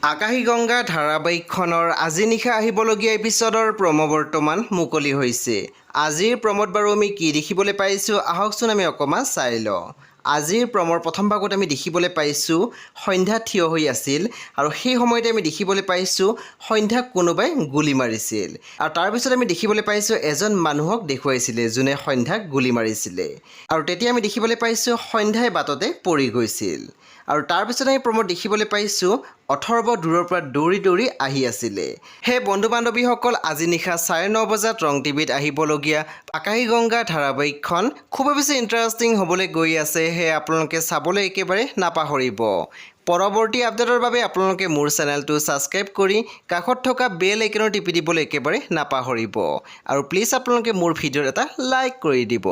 আকাশী গংগা ধাৰাবাহিকখনৰ আজি নিশা আহিবলগীয়া এপিছডৰ প্ৰম' বৰ্তমান মুকলি হৈছে। আজিৰ প্ৰম'ত বাৰু আমি কি দেখিবলৈ পাইছোঁ আহকচোন আমি অকণমান চাই লওঁ। আজিৰ প্ৰমৰ প্ৰথম ভাগত আমি দেখিবলৈ পাইছোঁ সন্ধ্যা থিয় হৈ আছিল আৰু সেই সময়তে আমি দেখিবলৈ পাইছোঁ সন্ধ্যাক কোনোবাই গুলি মাৰিছিল আৰু তাৰপিছত আমি দেখিবলৈ পাইছোঁ এজন মানুহক দেখুৱাইছিলে যোনে সন্ধ্যাক গুলি মাৰিছিলে আৰু তেতিয়া আমি দেখিবলৈ পাইছোঁ সন্ধ্যাই বাটতে পৰি গৈছিল আৰু তাৰপিছত আমি প্ৰম'ত দেখিবলৈ পাইছোঁ অথৰ্ব দূৰৰ পৰা দৌৰি দৌৰি আহি আছিলে। সেই বন্ধু বান্ধৱীসকল আজি নিশা 9:30 বজাত ৰং টিভিত আহিবলগীয়া আকাশী গংগা ধাৰাবাহিকখন খুবেই বেছি ইণ্টাৰেষ্টিং হ'বলৈ গৈ আছে। সেয়ে আপোনালোকে চাবলৈ একেবাৰে নাপাহৰিব। পৰৱৰ্তী আপডেটৰ বাবে আপোনালোকে মোৰ চেনেলটো ছাবস্ক্ৰাইব কৰি কাষত থকা বেল আইকনত টিপি দিবলৈ একেবাৰে নাপাহৰিব আৰু প্লিজ আপোনালোকে মোৰ ভিডিঅ'ত এটা লাইক কৰি দিব।